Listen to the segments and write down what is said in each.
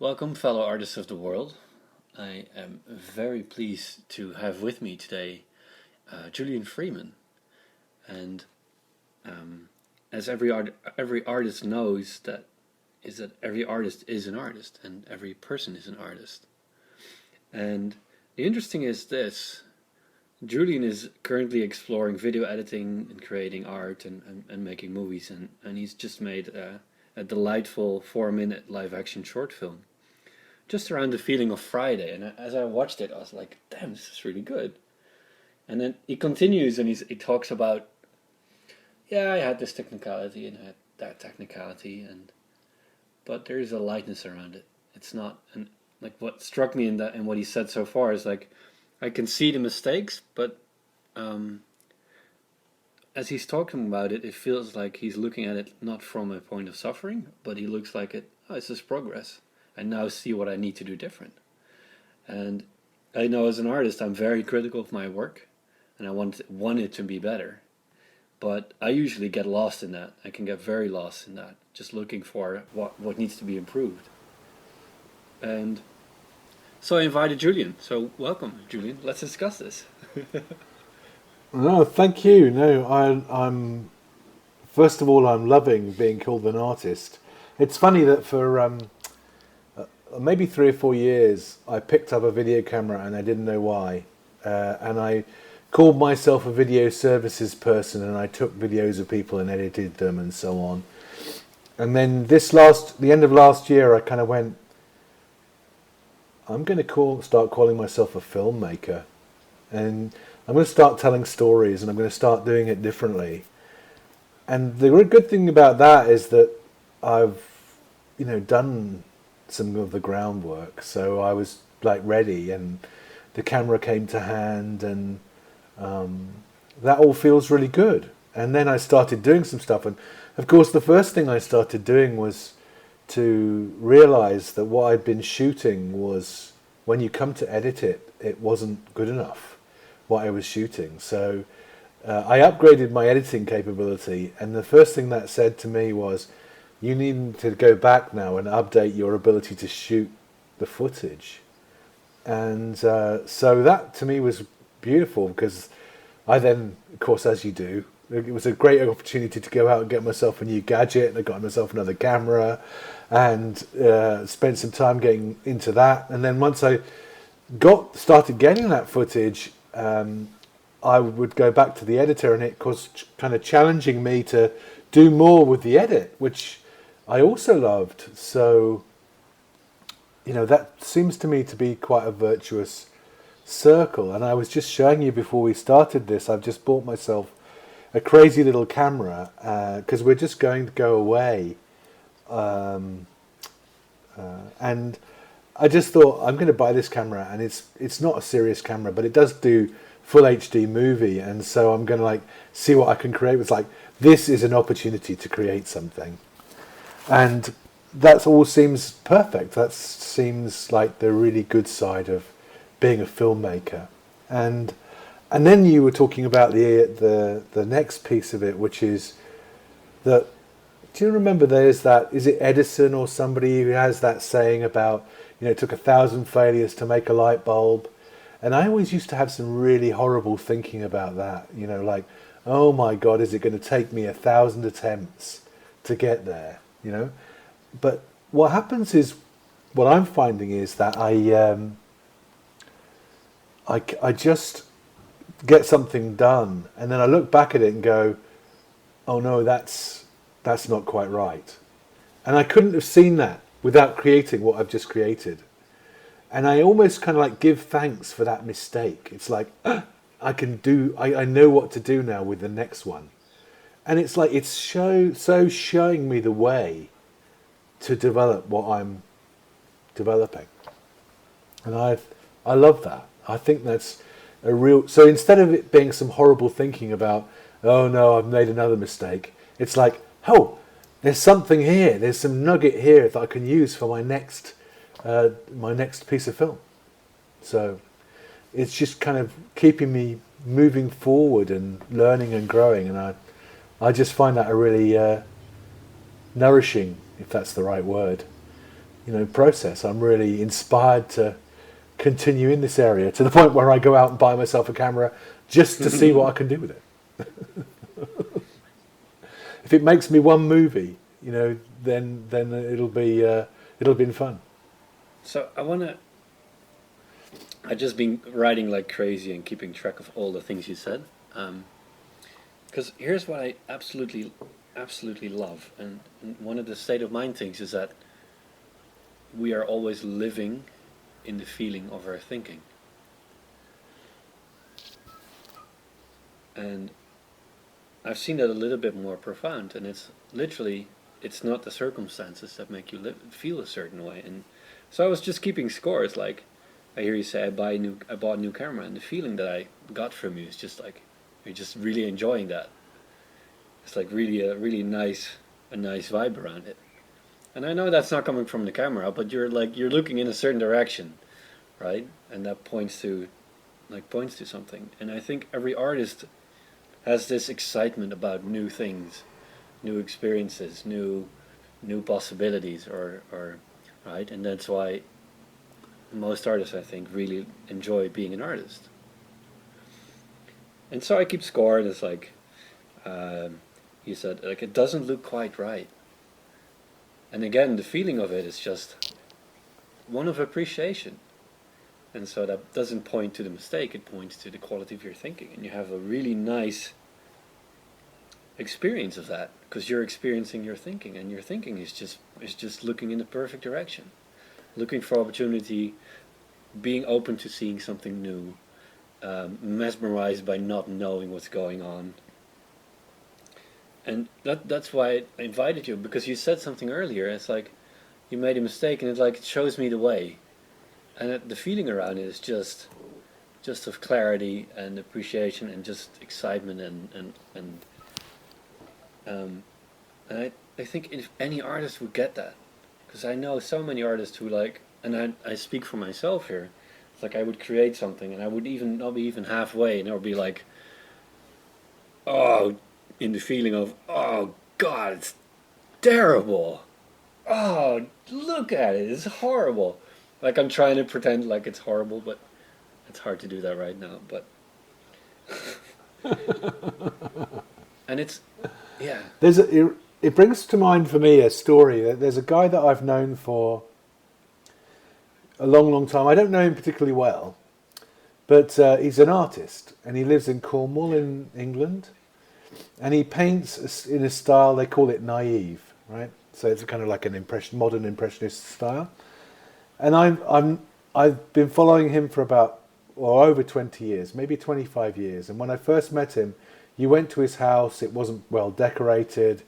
Welcome, fellow artists of the world. I am very pleased to have with me today Julian Freeman. And as every artist knows, that every artist is an artist, and every person is an artist. And the interesting is this: Julian is currently exploring video editing and creating art and making movies, and he's just made a delightful 4-minute live-action short film just around the feeling of Friday. And as I watched it, I was like, damn, this is really good. And then he continues and he talks about, yeah, I had this technicality and I had that technicality, but there is a lightness around it. It's not, and like what struck me in that and what he said so far is like, I can see the mistakes, but as he's talking about it, it feels like he's looking at it not from a point of suffering, but he looks like this is progress. I now see what I need to do different. And I know as an artist, I'm very critical of my work, and I want it to be better. But I usually get lost in that. I can get very lost in that, just looking for what needs to be improved. And so I invited Julian. So welcome, Julian. Let's discuss this. No, thank you. No, I'm. First of all, I'm loving being called an artist. It's funny that for maybe 3 or 4 years, I picked up a video camera and I didn't know why, and I called myself a video services person, and I took videos of people and edited them and so on. And then the end of last year, I kind of went, I'm going to start calling myself a filmmaker, and I'm going to start telling stories, and I'm going to start doing it differently. And the good thing about that is that I've, done some of the groundwork. So I was like ready, and the camera came to hand, and that all feels really good. And then I started doing some stuff, and of course the first thing I started doing was to realize that what I'd been shooting was, when you come to edit it, it wasn't good enough, what I was shooting. So I upgraded my editing capability, and the first thing that said to me was, you need to go back now and update your ability to shoot the footage. And so that to me was beautiful, because I then, of course, as you do, it was a great opportunity to go out and get myself a new gadget, and I got myself another camera, and spent some time getting into that. And then once I started getting that footage, I would go back to the editor, and it was kind of challenging me to do more with the edit, which I also loved. So, that seems to me to be quite a virtuous circle. And I was just showing you before we started this, I've just bought myself a crazy little camera, because we're just going to go away. And I just thought, I'm going to buy this camera, and it's not a serious camera, but it does do full HD movie, and so I'm going to see what I can create. It's like, this is an opportunity to create something. And that all seems perfect. That seems like the really good side of being a filmmaker. And then you were talking about the next piece of it, which is that, do you remember there's that, is it Edison or somebody who has that saying about, it took 1,000 failures to make a light bulb? And I always used to have some really horrible thinking about that, like, oh my God, is it going to take me 1,000 attempts to get there? But what happens is, what I'm finding is that I just get something done, and then I look back at it and go, oh no, that's not quite right. And I couldn't have seen that without creating what I've just created. And I almost kind of give thanks for that mistake. It's like, I know what to do now with the next one. And it's like, it's so showing me the way to develop what I'm developing. And I love that. I think that's a real, so instead of it being some horrible thinking about, oh no, I've made another mistake, it's like, oh, there's something here, there's some nugget here that I can use for my next piece of film. So it's just kind of keeping me moving forward and learning and growing, and I just find that a really nourishing, if that's the right word, process. I'm really inspired to continue in this area to the point where I go out and buy myself a camera just to see what I can do with it. If it makes me one movie, then it'll be fun. So I've just been writing like crazy and keeping track of all the things you said. Because here's what I absolutely love, and one of the state of mind things is that we are always living in the feeling of our thinking. And I've seen that a little bit more profound, and it's literally, it's not the circumstances that make you feel a certain way. And so I was just keeping score. It's like, I hear you say I bought a new camera, and the feeling that I got from you is just like, you're just really enjoying that. It's like really a nice vibe around it. And I know that's not coming from the camera, but you're looking in a certain direction, right? And that points to something. And I think every artist has this excitement about new things, new experiences, new possibilities, or right? And that's why most artists, I think, really enjoy being an artist. And so I keep score, and it's like, you said, like, it doesn't look quite right. And again, the feeling of it is just one of appreciation. And so that doesn't point to the mistake, it points to the quality of your thinking. And you have a really nice experience of that, because you're experiencing your thinking, and your thinking is just looking in the perfect direction. Looking for opportunity, being open to seeing something new, mesmerized by not knowing what's going on. And that's why I invited you, because you said something earlier. It's like you made a mistake, and it shows me the way. And the feeling around it is just of clarity and appreciation and just excitement and I think if any artist would get that, because I know so many artists who and I speak for myself here. It's like I would create something, and I would not be even halfway, and I would be like, oh, in the feeling of, oh God, it's terrible. Oh, look at it, it's horrible. Like I'm trying to pretend like it's horrible, but it's hard to do that right now. But and it's, yeah. It brings to mind for me a story. There's a guy that I've known for a long time. I don't know him particularly well, but he's an artist, and he lives in Cornwall in England, and he paints in a style, they call it naive, right? So it's kind of like an modern impressionist style. And I've been following him for about over 20 years, maybe 25 years. And when I first met him, you went to his house, it wasn't well decorated.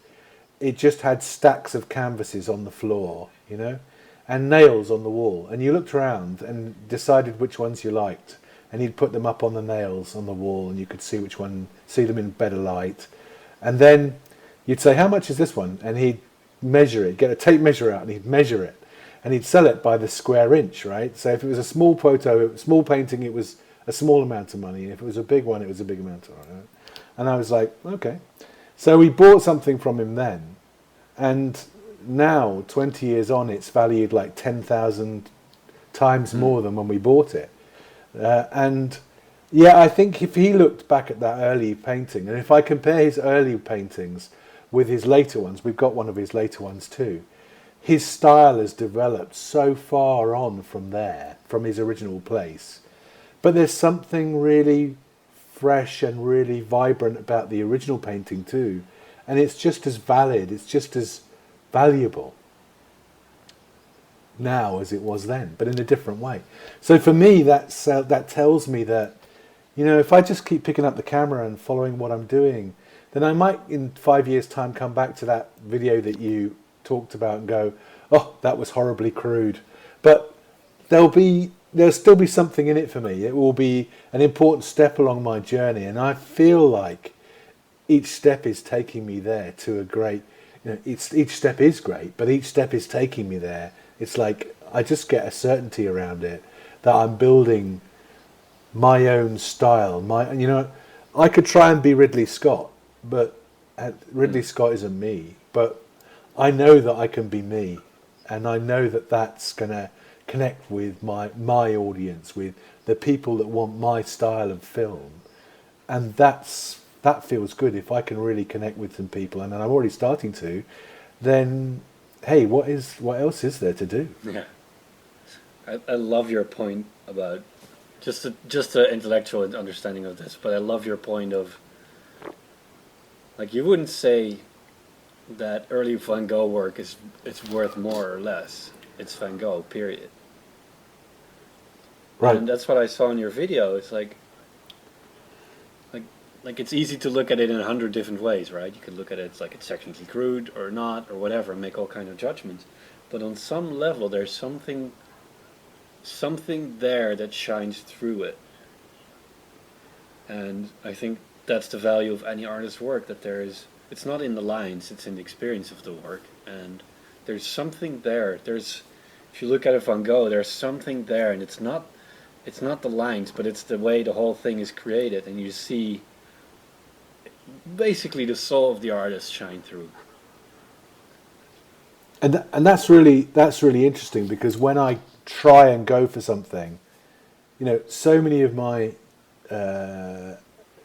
It just had stacks of canvases on the floor, and nails on the wall. And you looked around and decided which ones you liked. And he'd put them up on the nails on the wall, and you could see see them in better light. And then you'd say, how much is this one? And he'd measure it, get a tape measure out, and he'd measure it. And he'd sell it by the square inch, right? So if it was a small painting, it was a small amount of money. And if it was a big one, it was a big amount of money. And I was like, okay. So we bought something from him then. And now, 20 years on, it's valued like 10,000 times more than when we bought it. And yeah, I think if he looked back at that early painting, and if I compare his early paintings with his later ones, we've got one of his later ones too, his style has developed so far on from his original place. But there's something really fresh and really vibrant about the original painting too. And it's just as valid, it's just as valuable now as it was then, but in a different way. So for me, that tells me that, if I just keep picking up the camera and following what I'm doing, then I might in 5 years' time come back to that video that you talked about and go, oh, that was horribly crude. But there'll still be something in it for me. It will be an important step along my journey, and I feel like each step is taking me there to a great, each step is great, but each step is taking me there. It's like I just get a certainty around it that I'm building my own style. I could try and be Ridley Scott, but Ridley Scott isn't me. But I know that I can be me, and I know that that's going to connect with my audience, with the people that want my style of film, and that feels good. If I can really connect with some people, and I'm already starting to, then hey, what else is there to do? Yeah, I love your point about just the intellectual understanding of this, but I love your point of, like, you wouldn't say that early Van Gogh work it's worth more or less. It's Van Gogh, period. Right. And that's what I saw in your video. It's like it's easy to look at it in 100 different ways, right? You could look at it, it's like it's technically crude or not or whatever, and make all kind of judgments. But on some level, there's something there that shines through it. And I think that's the value of any artist's work, that it's not in the lines, it's in the experience of the work. And there's something there. If you look at a Van Gogh, there's something there, and it's not the lines, but it's the way the whole thing is created, and you see basically the soul of the artist shine through. And that's really interesting, because when I try and go for something, so many of my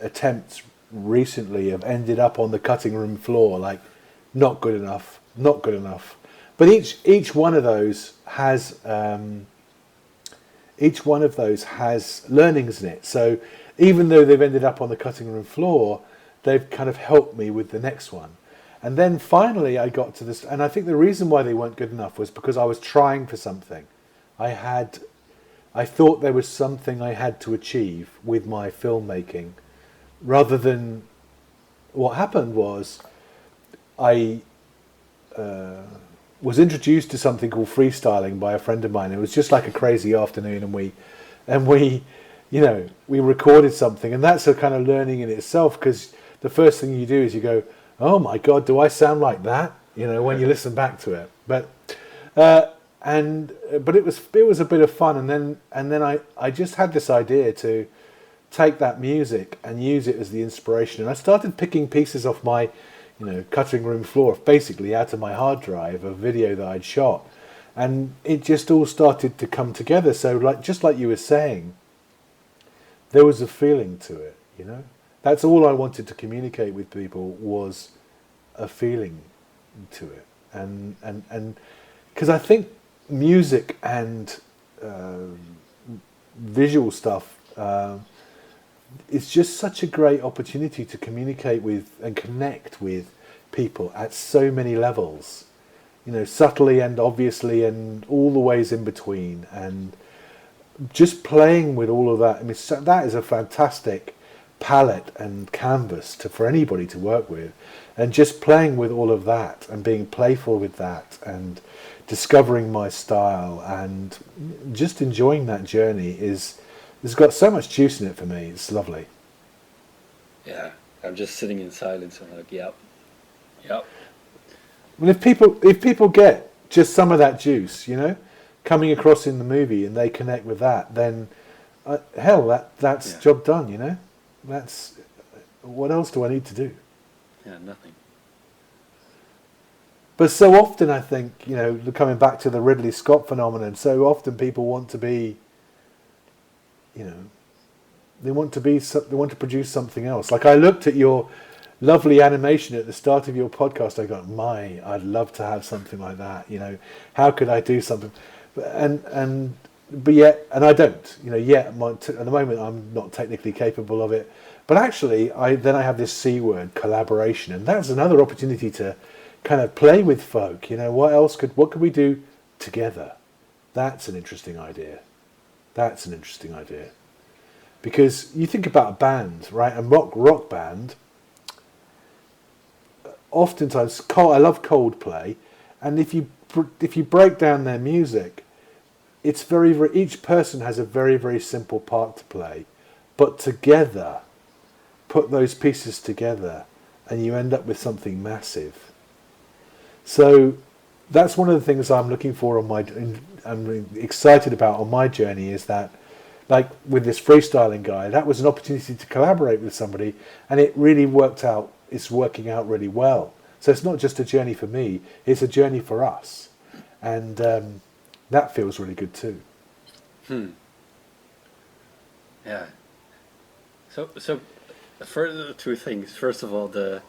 attempts recently have ended up on the cutting room floor, like not good enough. But each one of those has learnings in it. So even though they've ended up on the cutting room floor, they've kind of helped me with the next one. And then finally I got to this, and I think the reason why they weren't good enough was because I was trying for something. I thought there was something I had to achieve with my filmmaking, rather than what happened was I was introduced to something called freestyling by a friend of mine. It was just like a crazy afternoon, and we recorded something, and that's a kind of learning in itself, because the first thing you do is you go, oh my God, do I sound like that? When you listen back to it. But it was a bit of fun, and then I just had this idea to take that music and use it as the inspiration, and I started picking pieces off my cutting room floor, basically out of my hard drive, a video that I'd shot, and it just all started to come together. So just like you were saying, there was a feeling to it, That's all I wanted to communicate with people, was a feeling to it, and because I think music and visual stuff it's just such a great opportunity to communicate with and connect with people at so many levels, subtly and obviously, and all the ways in between, and just playing with all of that. I mean, that is a fantastic palette and canvas for anybody to work with, and just playing with all of that and being playful with that and discovering my style and just enjoying that journey it's got so much juice in it for me. It's lovely. Yeah, I'm just sitting in silence. I'm like, yep. Well, if people get just some of that juice, coming across in the movie, and they connect with that, then that's job done. That's, what else do I need to do? Yeah, nothing. But so often, I think, coming back to the Ridley Scott phenomenon, so often people want to be, they want to produce something else. Like, I looked at your lovely animation at the start of your podcast. I got, I'd love to have something like that. How could I do something? But yet, and I don't. Yet at the moment, I'm not technically capable of it. But actually, I have this C word, collaboration, and that's another opportunity to kind of play with folk. What could we do together? That's an interesting idea. Because you think about a band, right? A rock band. Oftentimes, I love Coldplay, and if you break down their music, it's each person has a very, very simple part to play, but together, put those pieces together, and you end up with something massive. So that's one of the things I'm looking for I'm excited about on my journey, is that, like with this freestyling guy, that was an opportunity to collaborate with somebody, and it really worked out. It's working out really well. So it's not just a journey for me, it's a journey for us. and that feels really good too. Yeah. So, further two things. First of all, the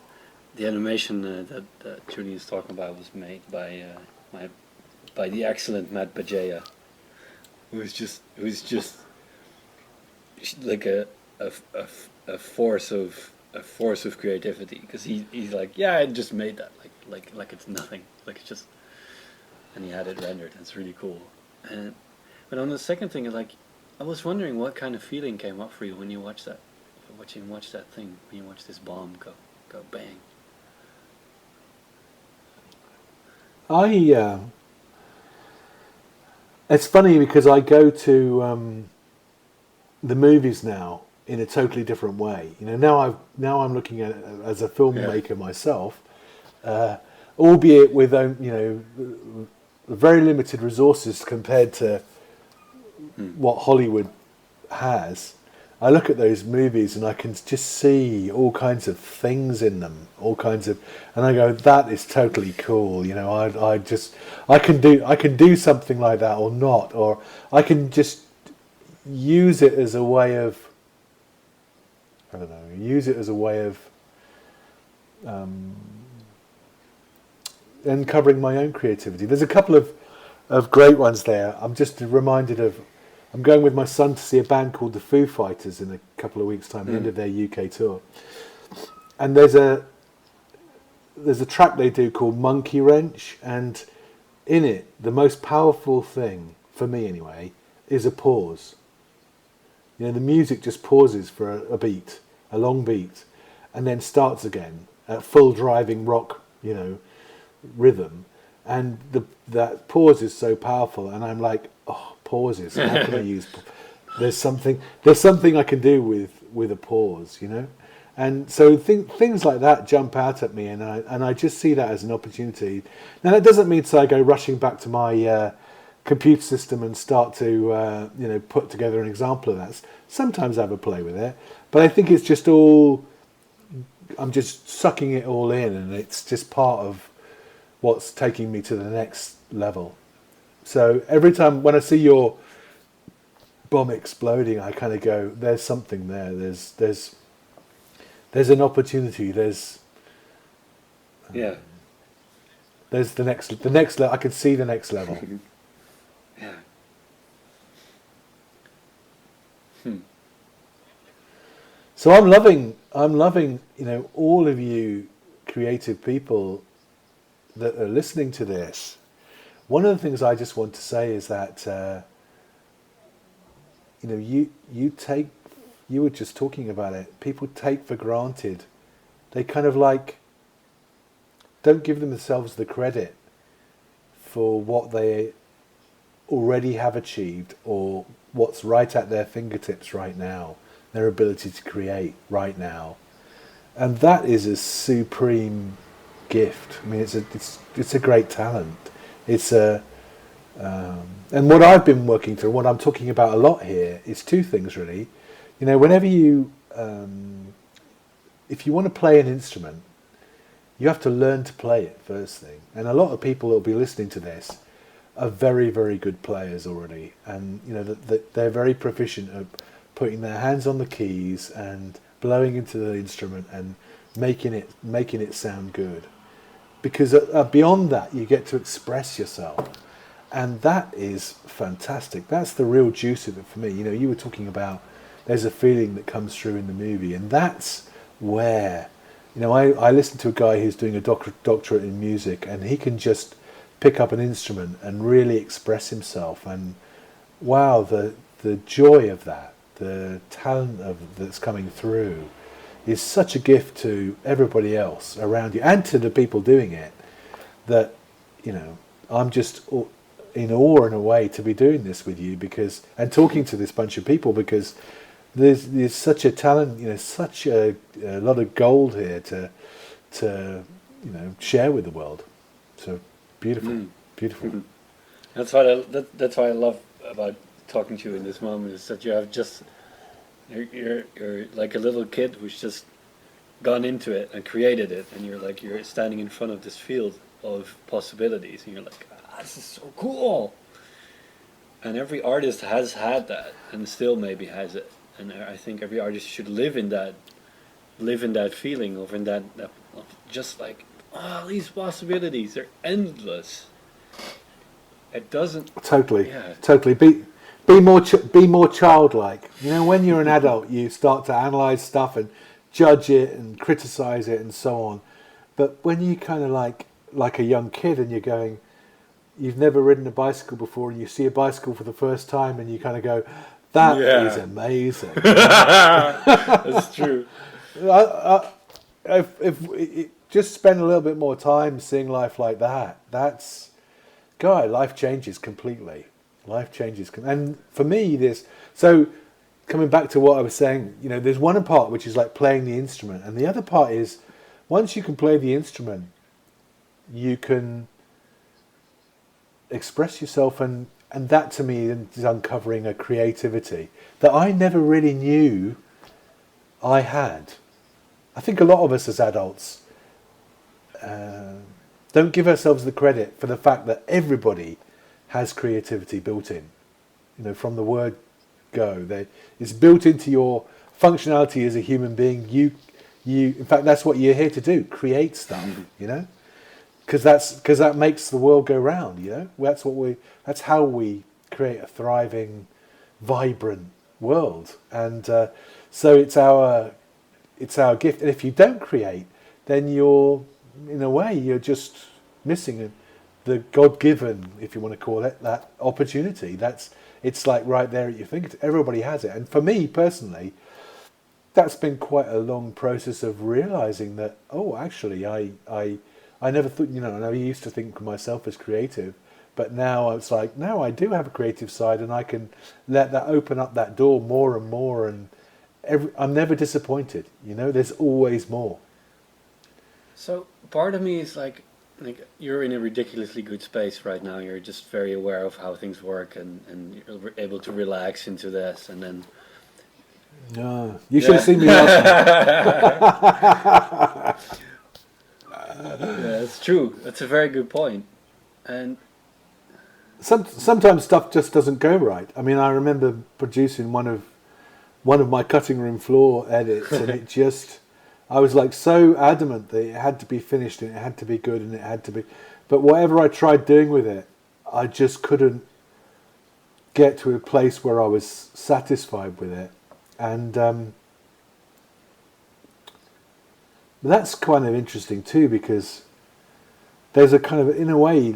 animation that Julian is talking about was made by the excellent Matt Bajaya, who's just like a force of creativity, because he's like, yeah, I just made that like it's nothing, like it's just, and he had it rendered. It's really cool. And but on the second thing, like, I was wondering what kind of feeling came up for you when you watched that, watch that thing, when you watch this bomb go bang. I It's funny because I go to the movies now in a totally different way. You know, now I'm looking at it as a Yeah. filmmaker myself, albeit with very limited resources compared to what Hollywood has. I look at those movies and I can just see all kinds of things in them, and I go, that is totally cool. You know, I can do something like that or not, or I can just use it as a way of, I don't know, use it as a way of uncovering my own creativity. There's a couple of great ones there. I'm just reminded of, I'm going with my son to see a band called the Foo Fighters in a couple of weeks' time, the end of their UK tour. And there's a track they do called Monkey Wrench, and in it, the most powerful thing, for me anyway, is a pause. You know, the music just pauses for a beat, a long beat, and then starts again at full driving rock, rhythm. And that pause is so powerful, and I'm like, oh, pauses. How can I use? There's something I can do with a pause, And so things like that jump out at me, and I just see that as an opportunity. Now that doesn't mean I go rushing back to my computer system and start to put together an example of that. Sometimes I have a play with it, but I think it's just all, I'm just sucking it all in, and it's just part of what's taking me to the next level. So every time when I see your bomb exploding, I kind of go, there's something there. There's an opportunity. Yeah. There's the next level. I can see the next level. Yeah. So I'm loving, all of you creative people that are listening to this. One of the things I just want to say is that, you were just talking about it. People take for granted. They kind of like don't give themselves the credit for what they already have achieved or what's right at their fingertips right now, their ability to create right now. And that is a supreme gift. I mean, it's a great talent. It's and what I've been working through, what I'm talking about a lot here, is two things really. Whenever you, if you want to play an instrument, you have to learn to play it first thing. And a lot of people that will be listening to this are very, very good players already, and they're very proficient at putting their hands on the keys and blowing into the instrument and making it sound good. Because beyond that, you get to express yourself, and that is fantastic. That's the real juice of it for me. You were talking about there's a feeling that comes through in the movie, and that's where, I listen to a guy who's doing a doctorate in music, and he can just pick up an instrument and really express himself, and wow, the joy of that, the talent that's coming through is such a gift to everybody else around you and to the people doing it, that I'm just in awe in a way to be doing this with you, and talking to this bunch of people, because there's such a talent, such a lot of gold here to share with the world. So beautiful. Beautiful. That's what I love about talking to you in this moment, is that you have just, you're like a little kid who's just gone into it and created it, and you're standing in front of this field of possibilities, and you're like, this is so cool. And every artist has had that, and still maybe has it. And I think every artist should live in that feeling, or in that of just like, oh, these possibilities, they're endless. It doesn't. Totally, Yeah. totally. Be more childlike. You know, when you're an adult, you start to analyze stuff and judge it and criticize it and so on. But when you kind of like a young kid and you're going, you've never ridden a bicycle before, and you see a bicycle for the first time, and you kind of go, that is amazing. That's true. If just spend a little bit more time seeing life like that, life changes completely. Life changes, and for me, coming back to what I was saying, you know, there's one part which is like playing the instrument, and the other part is once you can play the instrument, you can express yourself, and that to me is uncovering a creativity that I never really knew I had. I think a lot of us as adults don't give ourselves the credit for the fact that everybody has creativity built in. You know, from the word go, it's built into your functionality as a human being. You, in fact, that's what you're here to do: create stuff. You know, because that makes the world go round. You know, that's how we create a thriving, vibrant world. And so it's our gift. And if you don't create, then you're just missing the God-given, if you want to call it, that opportunity. It's like right there at your fingertips. Everybody has it. And for me personally, that's been quite a long process of realizing that, oh, actually, I never thought, you know, and I used to think of myself as creative, but now it's like, no, I do have a creative side, and I can let that open up that door more and more, and I'm never disappointed. You know, there's always more. So part of me is like you're in a ridiculously good space right now. You're just very aware of how things work, and you're able to relax into this, and then. You should have seen me last night. Yeah, it's true. That's a very good point. And sometimes stuff just doesn't go right. I mean, I remember producing one of my cutting room floor edits, and it just. I was like so adamant that it had to be finished, and it had to be good, and it had to be. But whatever I tried doing with it, I just couldn't get to a place where I was satisfied with it. And that's kind of interesting too, because there's a kind of, in a way,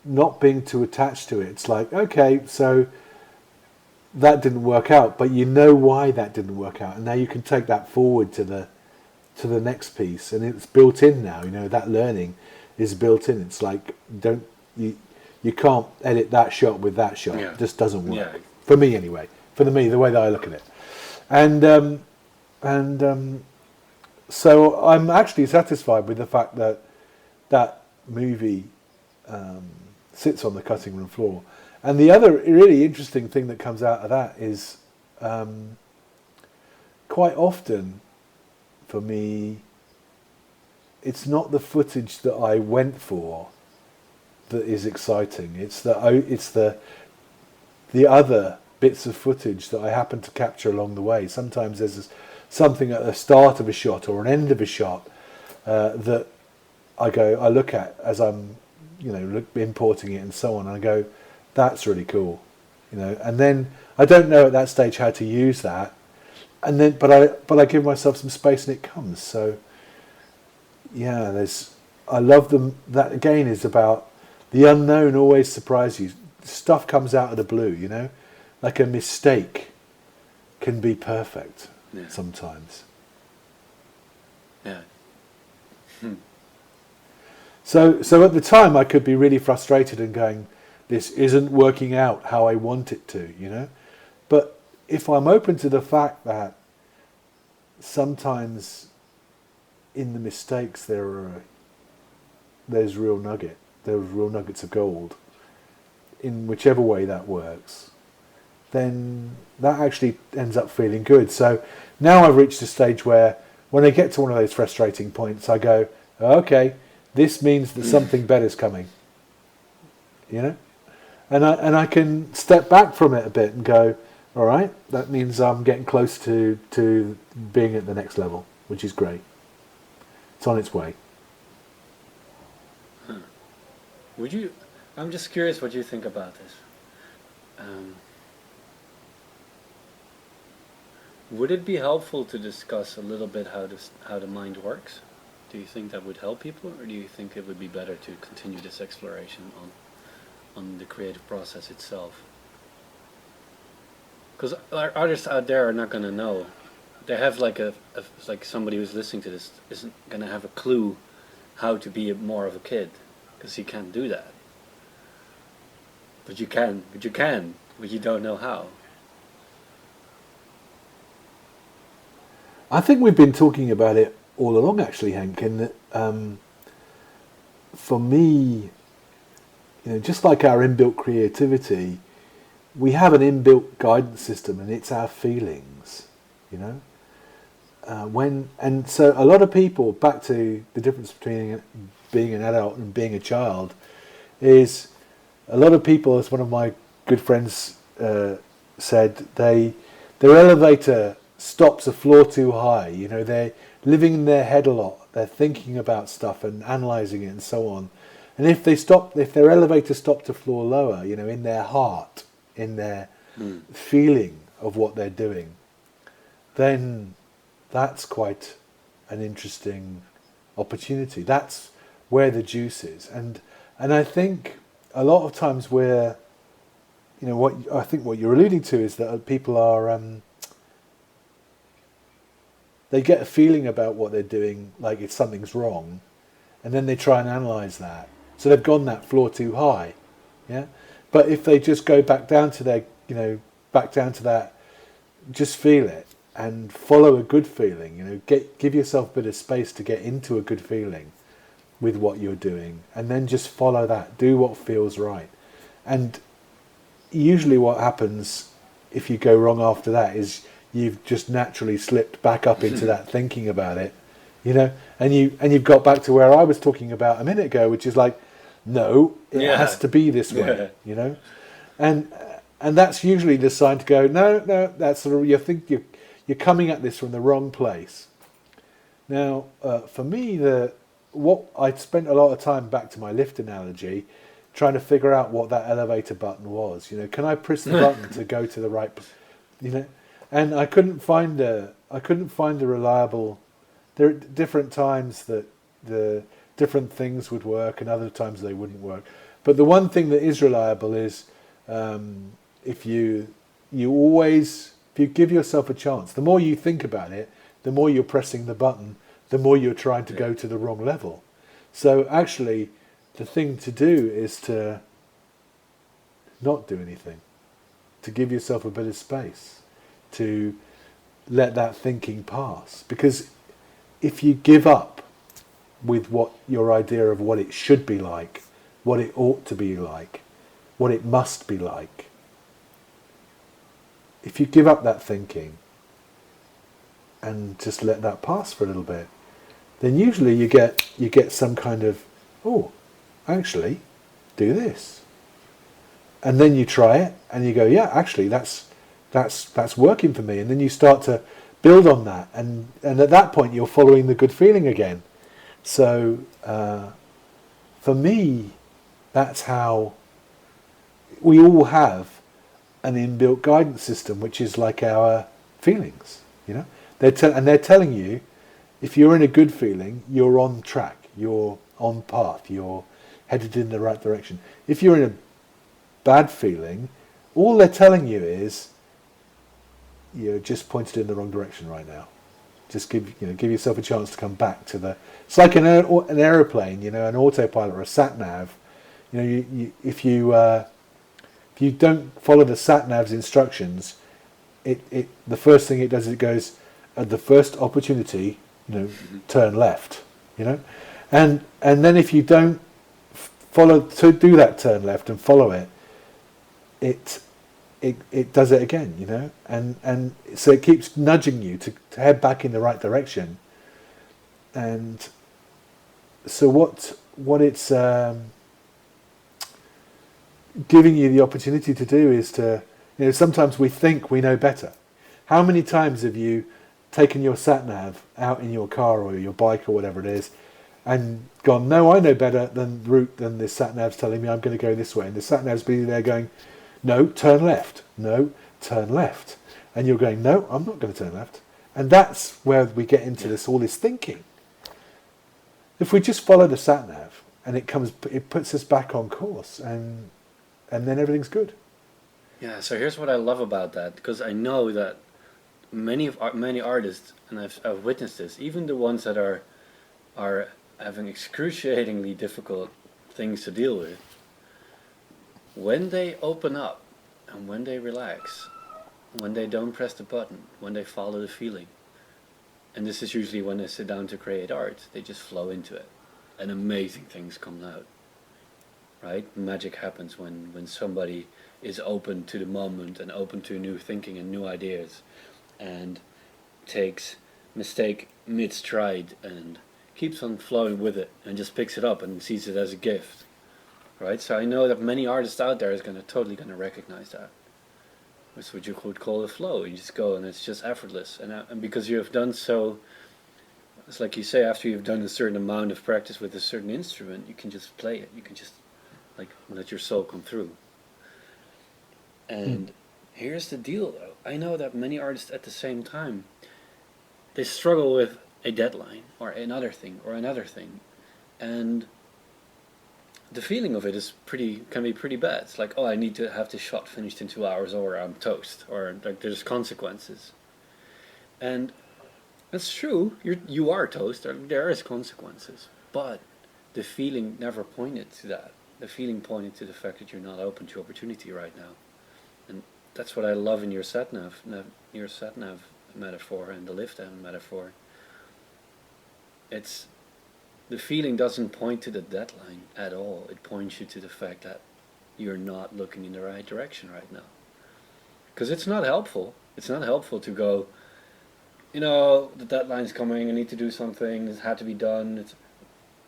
not being too attached to it. It's like, okay, so that didn't work out, but you know why that didn't work out, and now you can take that forward to the next piece, and it's built in now. You know, that learning is built in. It's like, you can't edit that shot with that shot. Yeah. It just doesn't work. Yeah. For me anyway. For me, the way that I look at it. And so I'm actually satisfied with the fact that movie sits on the cutting room floor. And the other really interesting thing that comes out of that is quite often for me, it's not the footage that I went for that is exciting. It's the other bits of footage that I happen to capture along the way. Sometimes there's something at the start of a shot or an end of a shot that I look at as I'm, importing it and so on, and I go, that's really cool, and then I don't know at that stage how to use that, and then but I give myself some space and it comes. So yeah, I love them. That again is about the unknown always surprises you. Stuff comes out of the blue, like a mistake can be perfect sometimes. Yeah. So at the time I could be really frustrated and going, this isn't working out how I want it to, But if I'm open to the fact that sometimes in the mistakes there's real nuggets of gold, in whichever way that works, then that actually ends up feeling good. So now I've reached a stage where when I get to one of those frustrating points, I go, okay, this means that something better's coming. you know, and I can step back from it a bit and go, all right, that means I'm getting close to being at the next level, which is great. It's on its way. Would you? I'm just curious what you think about this. Um, would it be helpful to discuss a little bit how the mind works? Do you think that would help people, or do you think it would be better to continue this exploration on the creative process itself? Because artists out there are not going to know. They have like somebody who's listening to this isn't going to have a clue how to be more of a kid, because he can't do that. But you can, but you don't know how. I think we've been talking about it all along, actually, Hank. In that, for me, just like our inbuilt creativity, we have an inbuilt guidance system, and it's our feelings. So a lot of people, back to the difference between being an adult and being a child, is a lot of people, as one of my good friends said, their elevator stops a floor too high. They're living in their head a lot. They're thinking about stuff and analysing it and so on. And if their elevator stopped a floor lower, in their heart, in their feeling of what they're doing, then that's quite an interesting opportunity. That's where the juice is. And I think a lot of times what you're alluding to is that people are, they get a feeling about what they're doing, like if something's wrong, and then they try and analyse that. So they've gone that floor too high, yeah. But if they just go back down to that, just feel it and follow a good feeling. Give yourself a bit of space to get into a good feeling with what you're doing, and then just follow that. Do what feels right. And usually, what happens if you go wrong after that is you've just naturally slipped back up into that thinking about it, and you've got back to where I was talking about a minute ago, which is like, no, it has to be this way, and that's usually the sign to go, no, that's you're coming at this from the wrong place. Now, for me, what I spent a lot of time, back to my lift analogy, trying to figure out what that elevator button was. Can I press the button to go to the right, and I couldn't find a reliable. There are different times that the different things would work, and other times they wouldn't work. But the one thing that is reliable is if you give yourself a chance. The more you think about it, the more you're pressing the button, the more you're trying to go to the wrong level. So actually, the thing to do is to not do anything, to give yourself a bit of space, to let that thinking pass. Because if you give up with what your idea of what it should be like, what it ought to be like, what it must be like, if you give up that thinking and just let that pass for a little bit, then usually you get some kind of, oh, actually, do this, and then you try it and you go, yeah, actually, that's working for me, and then you start to build on that, and at that point you're following the good feeling again. So for me, that's how we all have an inbuilt guidance system, which is like our feelings. They're telling you, if you're in a good feeling, you're on track, you're on path, you're headed in the right direction. If you're in a bad feeling, all they're telling you is you're just pointed in the wrong direction right now. Just give yourself a chance to come back to the. It's like an aeroplane, an autopilot or a sat nav. If you don't follow the sat nav's instructions, the first thing it does is it goes at the first opportunity, turn left, and then if you don't do that turn left and follow it, it does it again, and so it keeps nudging you to head back in the right direction. And so what it's giving you the opportunity to do is to, sometimes we think we know better. How many times have you taken your sat nav out in your car or your bike or whatever it is, and gone, no, I know better than the route than this sat nav's telling me I'm going to go this way, and the sat nav's been there going, no, turn left, no, turn left, and you're going, no, I'm not going to turn left, and that's where we get into all this thinking. If we just follow the sat nav and it puts us back on course, and then everything's good. Yeah, so here's what I love about that, because I know that many artists, and I've witnessed this, even the ones that are having excruciatingly difficult things to deal with, when they open up and when they relax, when they don't press the button, when they follow the feeling, and this is usually when they sit down to create art, they just flow into it, and amazing things come out. Right? Magic happens when somebody is open to the moment and open to new thinking and new ideas, and takes mistake mid-stride and keeps on flowing with it and just picks it up and sees it as a gift. Right? So I know that many artists out there is totally gonna recognize that. It's what you could call a flow. You just go and it's just effortless, and because you have done so, it's like you say, after you've done a certain amount of practice with a certain instrument, you can just play it. You can just let your soul come through. And here's the deal, though. I know that many artists at the same time, they struggle with a deadline or another thing, and the feeling of it can be pretty bad. It's like, oh, I need to have this shot finished in 2 hours, or I'm toast, or there's consequences. And that's true. You are toast. There is consequences, but the feeling never pointed to that. The feeling pointed to the fact that you're not open to opportunity right now, and that's what I love in your sat nav metaphor and the lift metaphor. It's the feeling doesn't point to the deadline at all. It points you to the fact that you're not looking in the right direction right now, because it's not helpful. It's not helpful to go, the deadline's coming. I need to do something. It had to be done.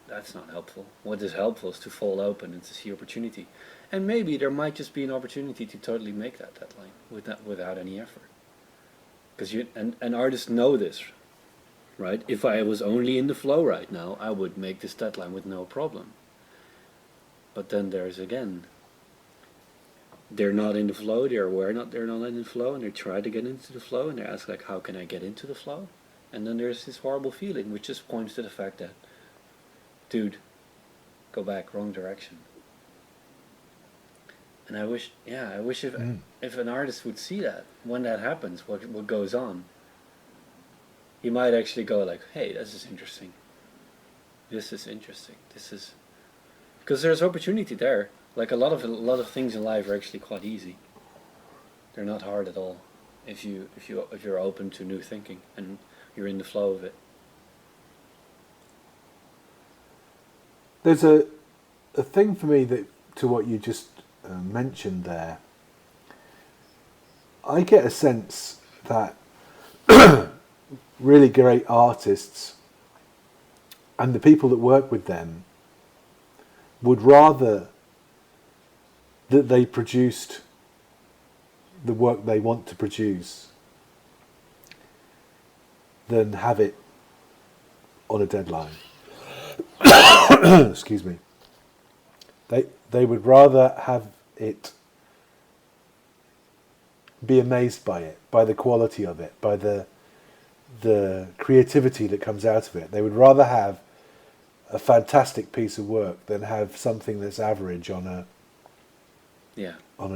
That's not helpful. What is helpful is to fall open and to see opportunity. And maybe there might just be an opportunity to totally make that deadline without any effort. Because and artists know this, right? If I was only in the flow right now, I would make this deadline with no problem. But then there's again, they're not in the flow, they're aware they're not in the flow, and they try to get into the flow, and they ask, like, how can I get into the flow? And then there's this horrible feeling, which just points to the fact that, dude, go back, wrong direction. And I wish if an artist would see that, when that happens, what goes on, he might actually go like, hey, this is interesting. This is, because there's opportunity there. Like a lot of things in life are actually quite easy. They're not hard at all, if you're open to new thinking and you're in the flow of it. There's a thing for me that to what you just mentioned there. I get a sense that really great artists and the people that work with them would rather that they produced the work they want to produce than have it on a deadline. Excuse me. They would rather have it, be amazed by it, by the quality of it, by the creativity that comes out of it. They would rather have a fantastic piece of work than have something that's average on a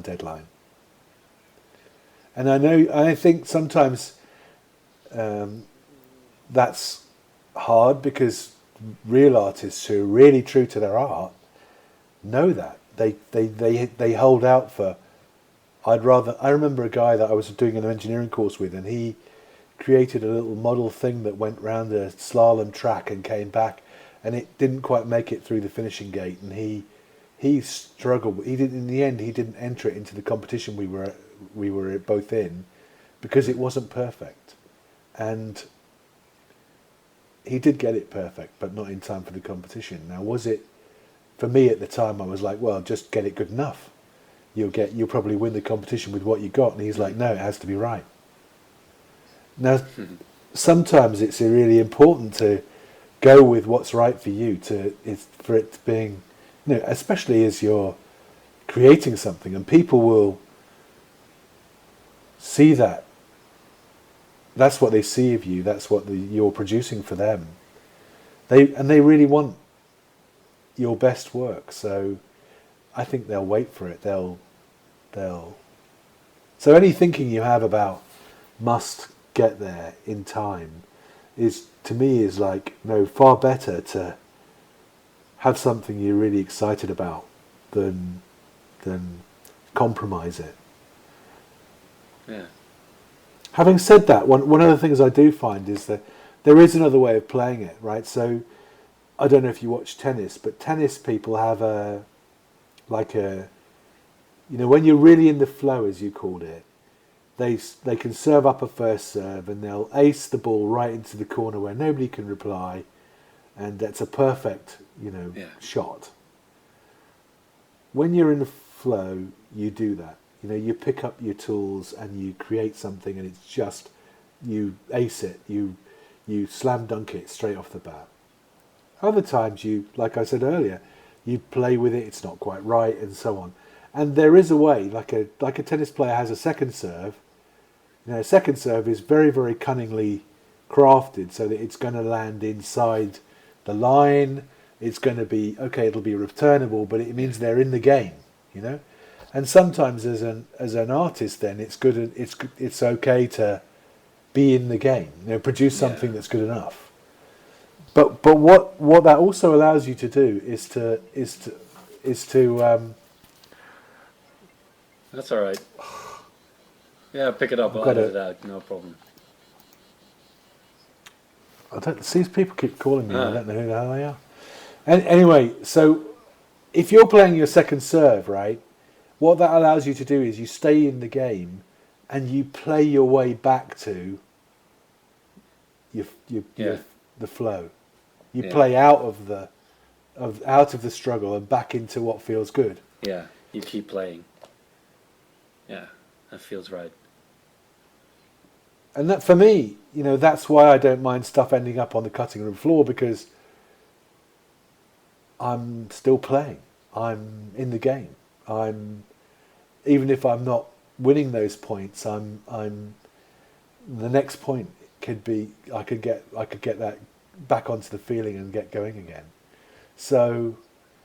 deadline. And I think sometimes that's hard, because real artists who are really true to their art know that they hold out for. I remember a guy that I was doing an engineering course with, and he created a little model thing that went round a slalom track and came back, and it didn't quite make it through the finishing gate, and he struggled. He didn't. In the end, he didn't enter it into the competition we were both in, because it wasn't perfect, and he did get it perfect, but not in time for the competition. Now, was it, for me at the time, I was like, well, just get it good enough. you'll probably win the competition with what you got. And he's like, no, it has to be right. Now, sometimes it's really important to go with what's right for you, for it being, especially as you're creating something, and people will see that. That's what they see of you. That's what you're producing for them. They really want your best work. So I think they'll wait for it. They'll. So any thinking you have about must get there in time to me is like, no, far better to have something you're really excited about than compromise it. Yeah. Having said that, one of the things I do find is that there is another way of playing it, right? So I don't know if you watch tennis, but tennis people have when you're really in the flow, as you called it, they can serve up a first serve and they'll ace the ball right into the corner where nobody can reply, and that's a perfect, shot. When you're in the flow, you do that. You pick up your tools and you create something, and it's just, you ace it, you slam dunk it straight off the bat. Other times you, like I said earlier, you play with it, it's not quite right, and so on. And there is a way, like a tennis player has a second serve. A second serve is very, very cunningly crafted so that it's going to land inside the line. It's going to be, it'll be returnable, but it means they're in the game, And sometimes as an artist, then it's good. It's okay to be in the game. Produce something that's good enough. But what that also allows you to do is to That's all right. Yeah, pick it up. I'll edit it out. No problem. I don't see people keep calling me. I don't know who the hell they are. And anyway, so if you're playing your second serve, right? What that allows you to do is you stay in the game, and you play your way back to the flow. You play out of the struggle and back into what feels good. Yeah, you keep playing. Yeah, that feels right. And that, for me, that's why I don't mind stuff ending up on the cutting room floor, because I'm still playing. I'm in the game. Even if I'm not winning those points, I'm the next point could be I could get that back onto the feeling and get going again. So,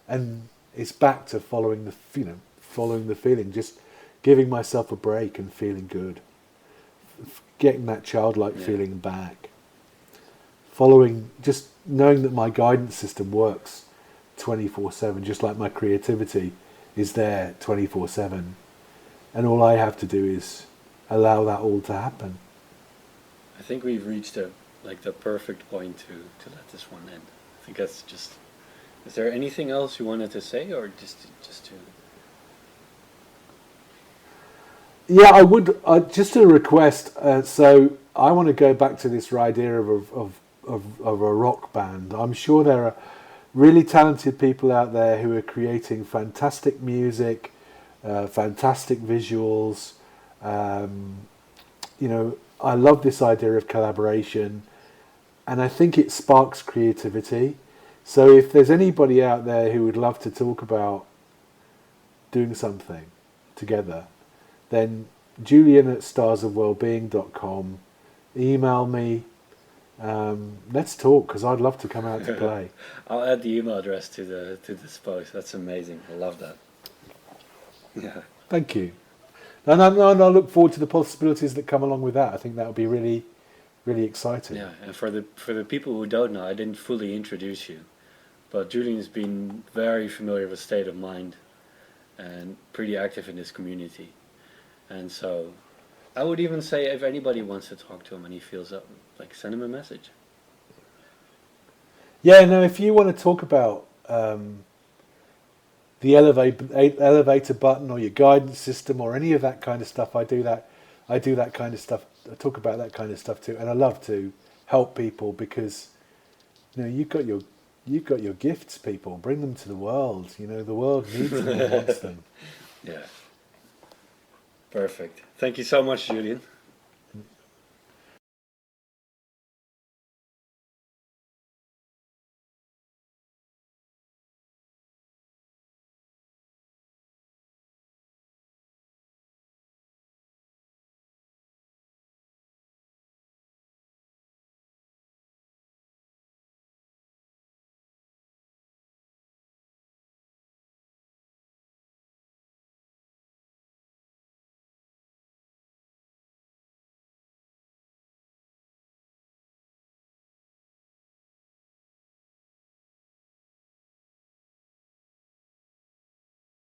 and it's back to following the feeling, just giving myself a break and feeling good, getting that childlike feeling back, just knowing that my guidance system works 24/7, just like my creativity is there 24/7, and all I have to do is allow that all to happen. I think we've reached the perfect point to let this one end. I think that's just. Is there anything else you wanted to say, or just to? Yeah, I would. Just a request. So I want to go back to this idea of a rock band. I'm sure there are really talented people out there who are creating fantastic music, fantastic visuals. I love this idea of collaboration, and I think it sparks creativity. So if there's anybody out there who would love to talk about doing something together, then julian@starsofwellbeing.com, email me. Let's talk, because I'd love to come out to play. I'll add the email address to this post. That's amazing. I love that. Yeah. Thank you. And I look forward to the possibilities that come along with that. I think that would be really, really exciting. Yeah, and for the people who don't know, I didn't fully introduce you, but Julian's been very familiar with State of Mind and pretty active in this community. And so I would even say if anybody wants to talk to him and he feels up, send him a message. Yeah, no, if you want to talk about the elevator button or your guidance system or any of that kind of stuff, I do that kind of stuff. I talk about that kind of stuff too, and I love to help people, because you've got your gifts, people. Bring them to the world. The world needs them and wants them. Yeah. Perfect. Thank you so much, Julian.